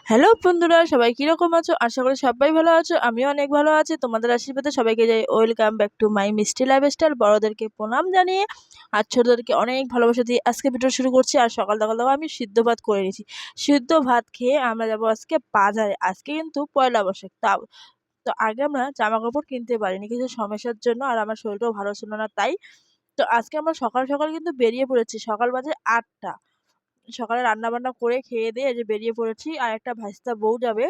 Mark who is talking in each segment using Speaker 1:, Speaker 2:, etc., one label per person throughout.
Speaker 1: Hello বন্ধুরা, সবাই কিরকম আছো? আশা করি সবাই ভালো আছো। আমিও অনেক ভালো আছি। তোমাদের আশীর্বাদে সবাইকে যাই ওয়েলকাম ব্যাক টু মাই মিষ্টি লাইফস্টাইল। বড়দেরকে প্রণাম জানিয়ে আর ছোটদেরকে অনেক ভালোবাসা দিয়ে আজকে ভিডিও শুরু করছি। আর সকাল সকাল আমি সিদ্ধ ভাত করে নিয়েছি। সিদ্ধ ভাত খেয়ে আমরা যাবো আজকে বাজারে। আজকে কিন্তু পয়লা বৈশাখ। তো আগে আমরা জামা কাপড় কিনতে পারিনি কিছু সমস্যার জন্য, আর আমার শরীরটাও ভালো ছিল না তাই। তো আজকে আমরা সকাল সকাল কিন্তু বেরিয়ে পড়েছি। সকাল বাজে ৮টা। সকালে রান্নাবান্না করে খেয়ে দিয়ে এই যে বেরিয়ে পড়েছি। আর একটা ভাইস্তা বউ যাবে।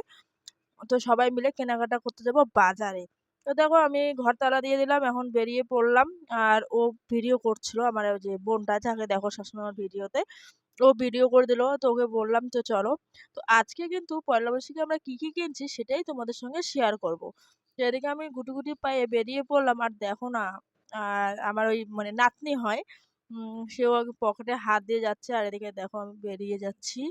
Speaker 1: তো সবাই মিলে কেনাকাটা করতে যাব বাজারে। তো দেখো আমি ঘর তালা দিয়ে দিলাম, এখন বেরিয়ে পড়লাম। আর ও ভিডিও করছিল, আমার ওই যে বোনটা যাকে দেখো সবসময় আমার ভিডিওতে, ও ভিডিও করে দিল। তো ওকে বললাম তো চলো। তো আজকে কিন্তু পয়লা বৈশাখে আমরা কি কি কিনছি সেটাই তোমাদের সঙ্গে শেয়ার করব। তো এদিকে আমি গুটি গুটি পায়ে বেরিয়ে পড়লাম। আর দেখো না, আর আমার ওই মানে নাতনি হয়, সেও পকেটে হাত দিয়ে যাচ্ছে। আর এদিকে দেখো আমি বেরিয়ে যাচ্ছি।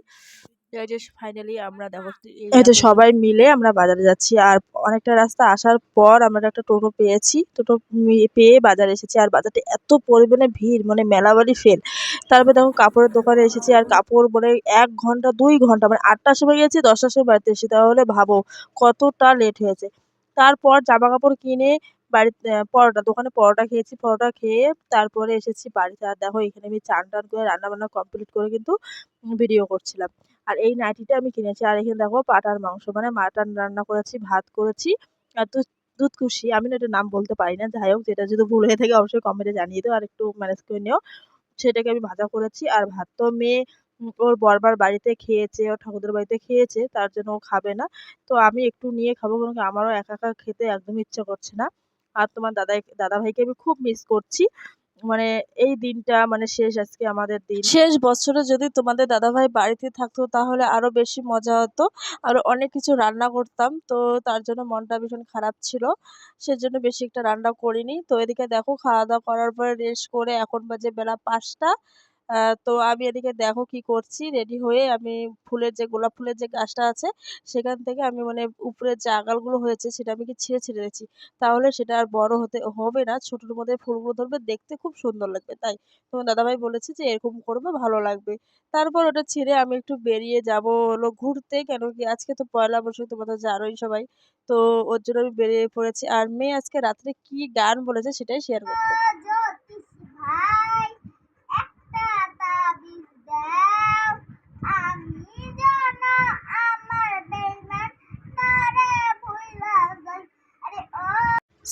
Speaker 1: এই যে ফাইনালি আমরা দেখো এই তো সবাই মিলে আমরা বাজারে যাচ্ছি। আর অনেকটা রাস্তা আসার পর আমরা একটা টোটো পেয়েছি। টোটো পেয়ে বাজারে এসেছি। আর বাজারটা এত পরিমাণে ভিড়, মানে মেলাবাড়ি ফেল। তারপরে দেখো কাপড়ের দোকানে এসেছি। আর কাপড় মানে ১ ঘন্টা ২ ঘন্টা, মানে ৮টার সময় গেছি ১০টার সময় বাড়িতে এসেছি। তাহলে ভাবো কতটা লেট হয়েছে। তারপর জামা কাপড় কিনে বাড়িতে পরোটা, দোকানে পরোটা খেয়েছি। পরোটা খেয়ে তারপরে এসেছি বাড়িতে। আর দেখো এখানে আমি চান টান করে রান্না বান্না কমপ্লিট করে কিন্তু ভিডিও করছিলাম। আর এই নাইটিটা আমি কিনেছি। আর এখানে দেখো পাঠার মাংস, মানে মাটন রান্না করেছি, ভাত করেছি। আর দুধকুশি, আমি না এটার নাম বলতে পারি না। যাই হোক, যেটা যদি ভুল হয়ে থাকে অবশ্যই কমেন্টে জানিয়ে দিও, আর একটু ম্যানেজ করে নিও। সেটাকে আমি ভাজা করেছি। আর ভাত তো মেয়ে ওর বড়বার বাড়িতে খেয়েছে, ওর ঠাকুরদার বাড়িতে খেয়েছে, তার জন্য ও খাবে না। তো আমি একটু নিয়ে খাবো, কারণ কি আমারও একা একা খেতে একদমই ইচ্ছা করছে না। আর তোমার দাদা ভাইকে আমি খুব মিস করছি। মানে এই দিনটা মানে শেষ আজকে আমাদের দিন। শেষ বছরে যদি তোমাদের দাদাভাই বাড়িতে থাকতো তাহলে আরো বেশি মজা হতো। আরো অনেক কিছু রান্না করতাম। তো তার জন্য মনটা ভীষণ খারাপ ছিল। সেজন্য বেশি একটা রান্না করিনি। তো এদিকে দেখো খাওয়া-দাওয়া করার পরে রেস্ট করে এখন বাজে বেলা ৫টা। তো আমি এদিকে দেখো কি করছি, রেডি হয়ে আমি গোলাপ ফুলের যে গাছটা আছে সেখান থেকে আমি মানে উপরের যে আগালগুলো হয়েছে সেটা আমি কি ছিঁড়ে দিচ্ছি। তাহলে সেটা আর বড় হবে না। ছোটর মধ্যে ফুলগুলো ধরবে, দেখতে খুব সুন্দর লাগবে তাই। তোমার দাদাভাই বলেছে যে এরকম করবে ভালো লাগবে। তারপর ওটা ছিঁড়ে আমি একটু বেরিয়ে যাবো হলো ঘুরতে। কেন কি আজকে তো পয়লা বৈশাখ, তোমরা তো জানোই সবাই। তো ওর জন্য আমি বেরিয়ে পড়েছি। আর মেয়ে আজকে রাত্রে কি গান বলেছে সেটাই শেয়ার করব।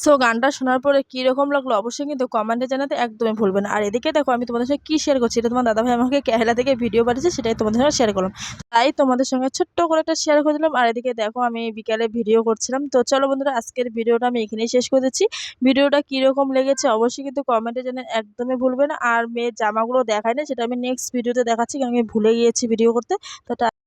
Speaker 1: সো গানটা শোনার পরে কিরকম লাগলো অবশ্যই কিন্তু কমেন্টে জানাতে একদমই ভুলবে না। আর এদিকে দেখো আমি তোমাদের সঙ্গে কি শেয়ার করছি, এটা তোমার দাদাভাই আমাকে কেরালা থেকে ভিডিও পাঠিয়েছে, সেটাই তোমাদের সঙ্গে শেয়ার করলাম। তাই তোমাদের সঙ্গে ছোট্ট করে একটা শেয়ার করে দিলাম। আর এদিকে দেখো আমি বিকালে ভিডিও করছিলাম। তো চলো বন্ধুরা, আজকের ভিডিওটা আমি এখানেই শেষ করে দিচ্ছি। ভিডিওটা কিরকম লেগেছে অবশ্যই কিন্তু কমেন্টে জানাতে একদমই ভুলবে না। আর মেয়ের জামাগুলো দেখায় না, সেটা আমি নেক্সট ভিডিওতে দেখাচ্ছি, কারণ আমি ভুলে গিয়েছি ভিডিও করতে। তো